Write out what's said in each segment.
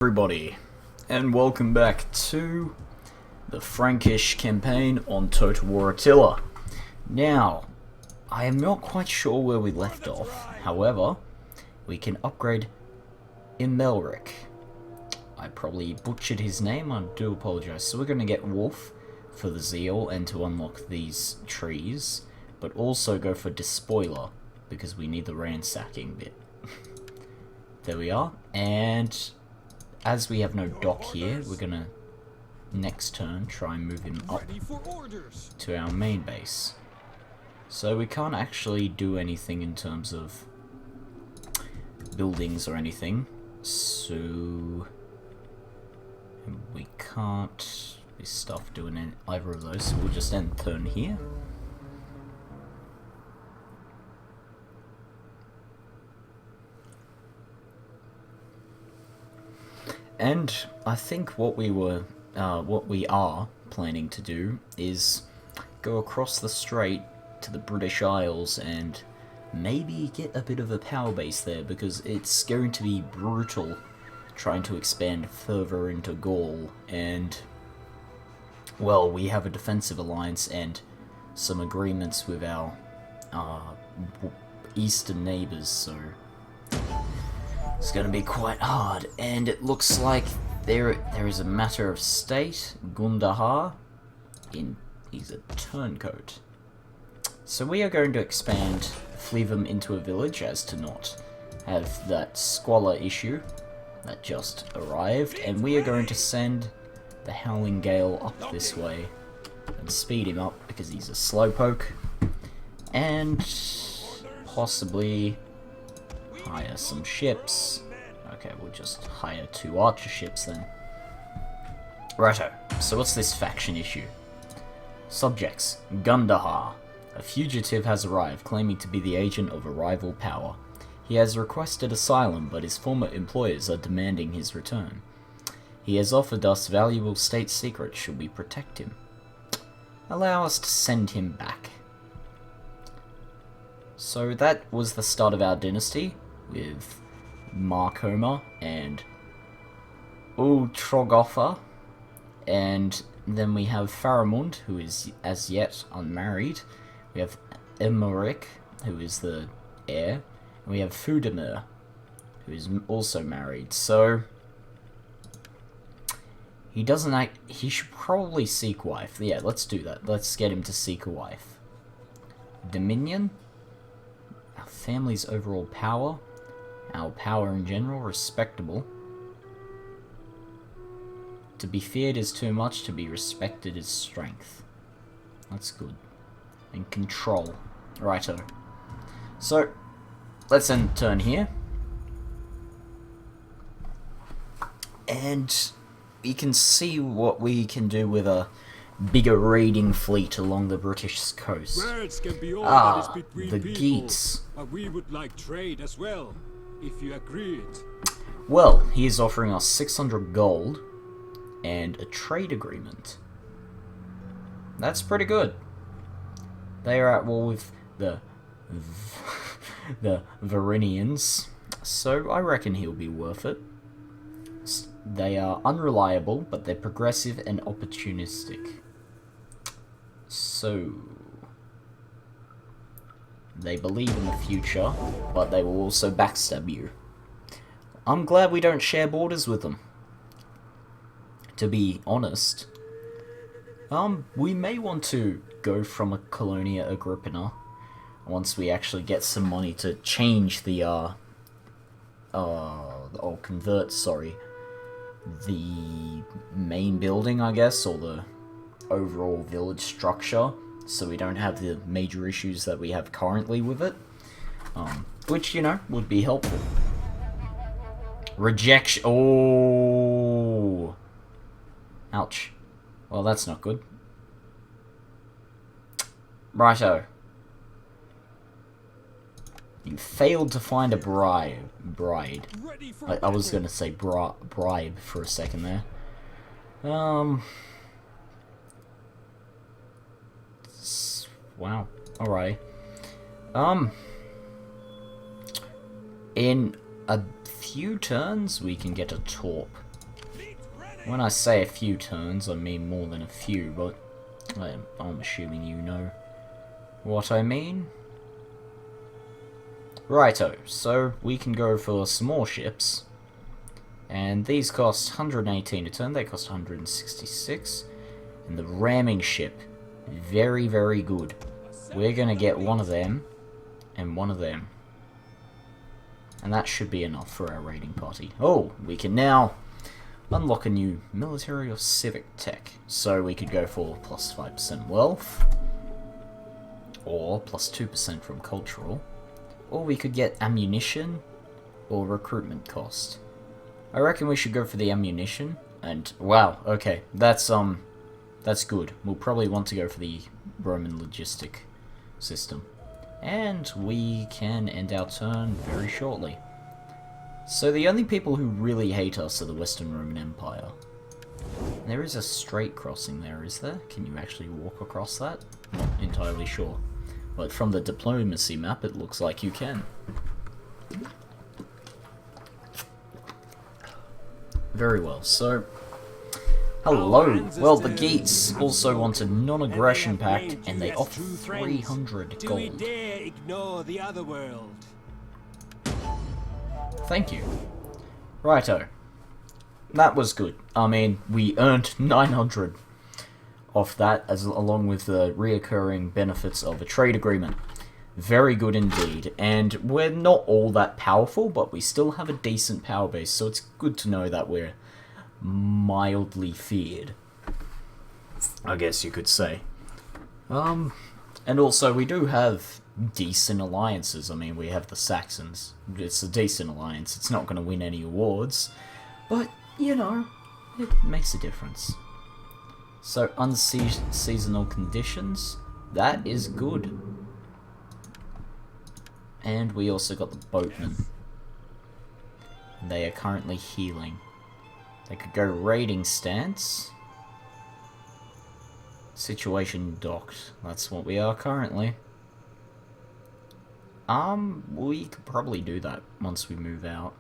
Everybody, and welcome back to the Frankish campaign on Total War Attila. Now, I am not quite sure where we left off, however, we can upgrade Imelric. I probably butchered his name, I do apologise. So we're going to get Wolf for the Zeal and to unlock these trees, but also go for Despoiler, because we need the ransacking bit. There we are, and as we have no dock here, we're gonna next turn try and move him up to our main base. So we can't actually do anything in terms of buildings or anything, so we can't be stuff doing either of those, so we'll just end turn here. And I think what we are planning to do is go across the strait to the British Isles and maybe get a bit of a power base there, because it's going to be brutal trying to expand further into Gaul, and well, we have a defensive alliance and some agreements with our eastern neighbours, so it's going to be quite hard. And it looks like there is a matter of state. Gundahar, he's a turncoat. So we are going to expand Flevum into a village as to not have that squalor issue that just arrived, and we are going to send the Howling Gale up this way and speed him up because he's a slowpoke, and possibly hire some ships. Okay, we'll just hire 2 archer ships then. Righto, so what's this faction issue? Subjects: Gundahar. A fugitive has arrived, claiming to be the agent of a rival power. He has requested asylum, but his former employers are demanding his return. He has offered us valuable state secrets should we protect him. Allow us to send him back. So that was the start of our dynasty, with Markoma and Ultrogotha, and then we have Faramund, who is as yet unmarried. We have Emmerich, who is the heir, and we have Fudemir, who is also married. So he should probably seek wife. Yeah, let's do that. Let's get him to seek a wife. Dominion, our family's overall power. Our power in general, respectable. To be feared is too much, to be respected is strength. That's good. And control. Righto. So, let's end turn here. And we can see what we can do with a bigger raiding fleet along the British coast. The Geats. But we would like trade as well, if you agreed. Well, he is offering us 600 gold and a trade agreement. That's pretty good. They are at war with the Varinians, so I reckon he'll be worth it. They are unreliable, but they're progressive and opportunistic. So they believe in the future, but they will also backstab you. I'm glad we don't share borders with them, to be honest. We may want to go from a Colonia Agrippina once we actually get some money to change the, or convert, sorry, the main building, I guess, or the overall village structure, so we don't have the major issues that we have currently with it, which, you know, would be helpful. Rejection. Oh, ouch. Well, that's not good. Righto. You failed to find a bride. I was gonna say bribe for a second there. Wow. Alright. In a few turns, we can get a torp When I say a few turns, I mean more than a few, but I'm assuming you know what I mean. Righto, so we can go for some more ships. And these cost 118 a turn, they cost 166. And the ramming ship, very, very good. We're gonna get one of them, and one of them. And that should be enough for our raiding party. Oh, we can now unlock a new military or civic tech. So we could go for plus 5% wealth, or plus 2% from cultural. Or we could get ammunition, or recruitment cost. I reckon we should go for the ammunition, and wow, okay, that's good. We'll probably want to go for the Roman logistic system. And we can end our turn very shortly. So the only people who really hate us are the Western Roman Empire. There is a strait crossing there, is there? Can you actually walk across that? Not entirely sure. But from the diplomacy map, it looks like you can. Very well, so... Hello! Well, the Geats also want a non-aggression pact, and they offer 300 gold. Do we dare ignore the other world? Thank you. Righto. That was good. I mean, we earned 900 off that, along with the reoccurring benefits of a trade agreement. Very good indeed. And we're not all that powerful, but we still have a decent power base, so it's good to know that we're mildly feared, I guess you could say. And also we do have decent alliances. I mean, we have the Saxons. It's a decent alliance. It's not going to win any awards, but, you know, it makes a difference. So, unseasonal conditions, that is good. And we also got the boatmen. They are currently healing. They could go raiding stance. Situation docked. That's what we are currently. We could probably do that once we move out.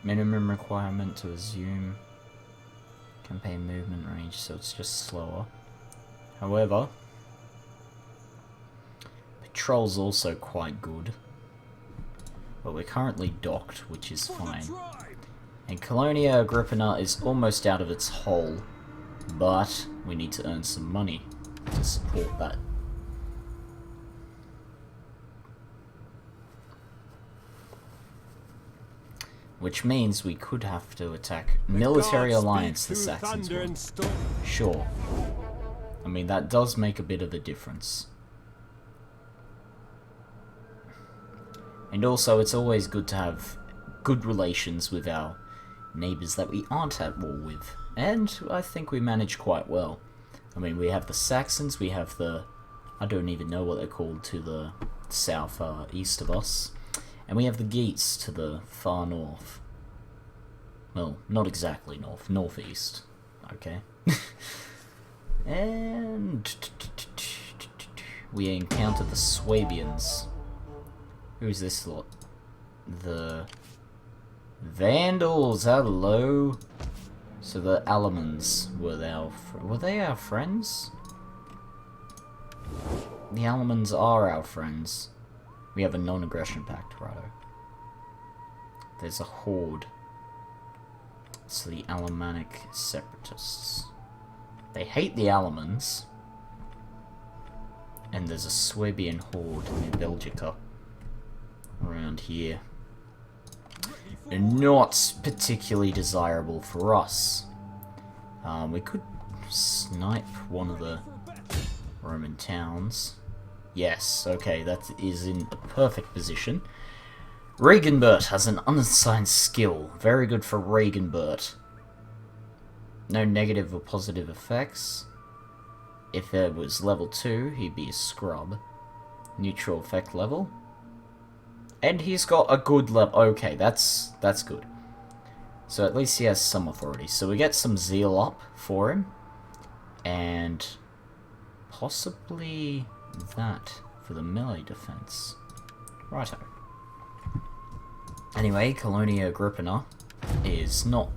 Minimum requirement to resume campaign movement range, so it's just slower. However, patrol's also quite good. But we're currently docked, which is fine. And Colonia Agrippina is almost out of its hole, but we need to earn some money to support that. Which means we could have to attack military alliance the Saxons will. Sure. I mean, that does make a bit of a difference. And also, it's always good to have good relations with our neighbours that we aren't at war with. And I think we manage quite well. I mean, we have the Saxons, we have the... I don't even know what they're called to the south east of us. And we have the Geats to the far north. Well, not exactly north, northeast. Okay. And... we encounter the Swabians. Who's this lot? The... Vandals, hello! So the Alamans were they our friends? The Alamans are our friends. We have a non-aggression pact, righto. There's a horde. It's the Alemannic separatists. They hate the Alamans. And there's a Swabian horde in Belgica. Around here. And not particularly desirable for us. We could snipe one of the Roman towns. Yes, okay, that is in a perfect position. Regenbert has an unassigned skill. Very good for Regenbert. No negative or positive effects. If it was level 2, he'd be a scrub. Neutral effect level. And he's got a good level. Okay, that's good. So at least he has some authority. So we get some zeal up for him. And possibly that for the melee defense. Righto. Anyway, Colonia Agrippina is not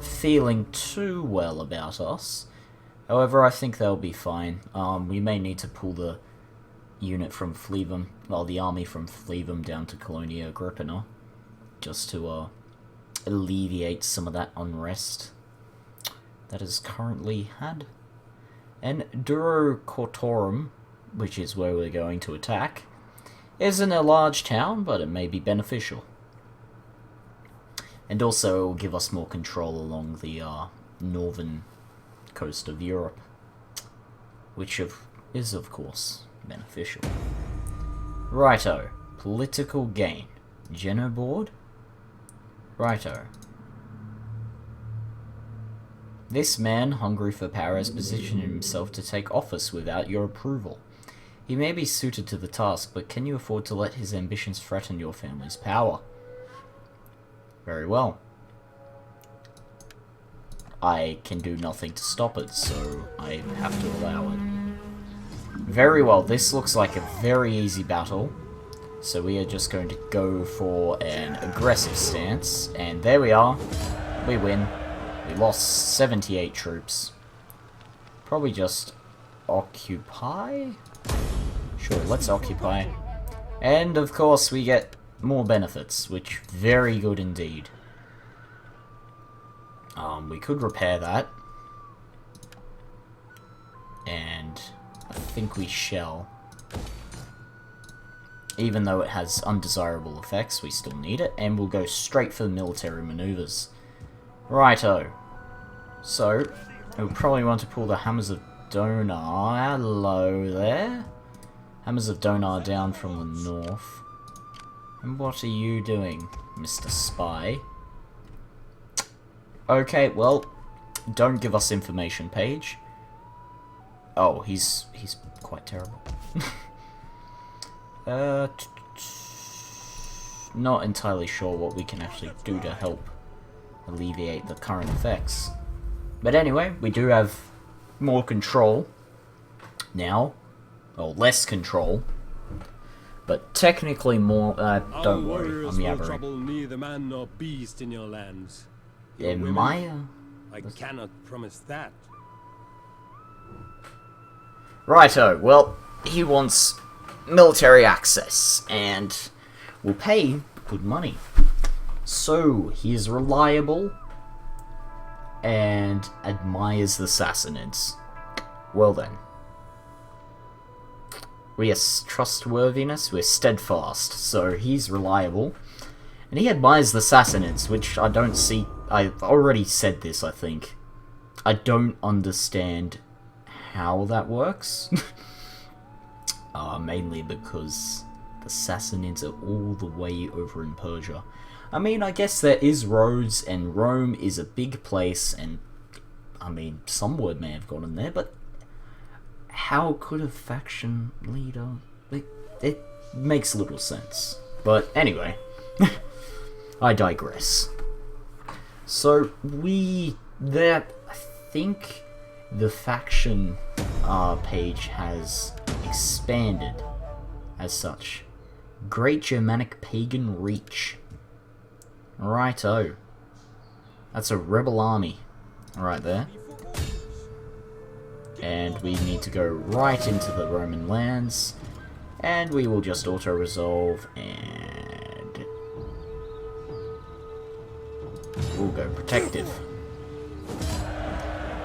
feeling too well about us. However, I think they'll be fine. We may need to pull the unit from Flevum, well, the army from Flevum down to Colonia Agrippina, just to alleviate some of that unrest that is currently had. And Duro Cortorum, which is where we're going to attack, isn't a large town, but it may be beneficial. And also it will give us more control along the northern coast of Europe, which is of course beneficial. Righto. Political gain. Geno board? Righto. This man, hungry for power, has positioned himself to take office without your approval. He may be suited to the task, but can you afford to let his ambitions threaten your family's power? Very well. I can do nothing to stop it, so I have to allow it. Very well, this looks like a very easy battle. So we are just going to go for an aggressive stance, and there we are. We win. We lost 78 troops. Probably just occupy? Sure, let's occupy. And of course we get more benefits, which very good indeed. We could repair that. And I think we shall. Even though it has undesirable effects, we still need it, and we'll go straight for the military maneuvers. Righto. So, we'll probably want to pull the Hammers of Donar. Hello there. Hammers of Donar down from the north. And what are you doing, Mr. Spy? Okay, well, don't give us information page. Oh, he's quite terrible. Not entirely sure what we can actually do to help alleviate the current effects. But anyway, we do have more control now. Or less control. But technically more, don't worry, I'm yabbering. Trouble neither man nor beast in your lands. Am I cannot promise that. Righto, well, he wants military access, and will pay good money. So, he is reliable, and admires the Sassanids. Well then. We are trustworthiness, we're steadfast, so he's reliable. And he admires the Sassanids, which I don't see. I've already said this, I think. I don't understand how that works. Mainly because the Sassanids are all the way over in Persia. I mean, I guess there is roads, and Rome is a big place, and I mean, some word may have gone in there, but how could a faction leader... It makes little sense. But anyway, I digress. So, I think the faction page has expanded as such. Great Germanic Pagan Reach. Righto. That's a rebel army right there. And we need to go right into the Roman lands. And we will just auto-resolve and we'll go protective.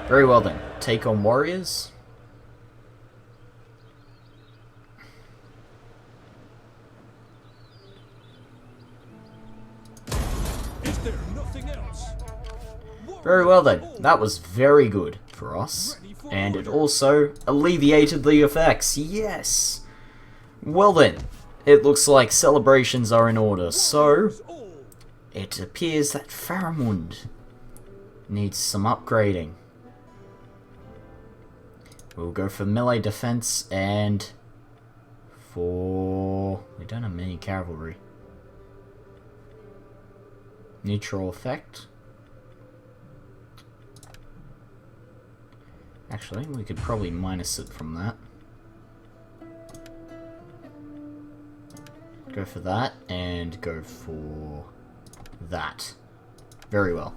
Very well then. Take on warriors. Is there nothing else? Very well then. That was very good for us. And it also alleviated the effects. Yes! Well then. It looks like celebrations are in order. So, it appears that Faramund needs some upgrading. We'll go for melee defense and for... we don't have many cavalry. Neutral effect. Actually, we could probably minus it from that. Go for that, and go for that. Very well.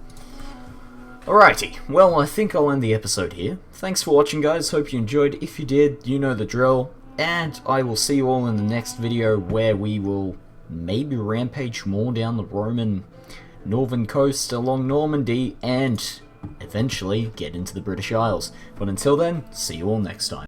Alrighty, well I think I'll end the episode here. Thanks for watching guys, hope you enjoyed. If you did, you know the drill. And I will see you all in the next video where we will maybe rampage more down the Roman northern coast along Normandy and eventually get into the British Isles. But until then, see you all next time.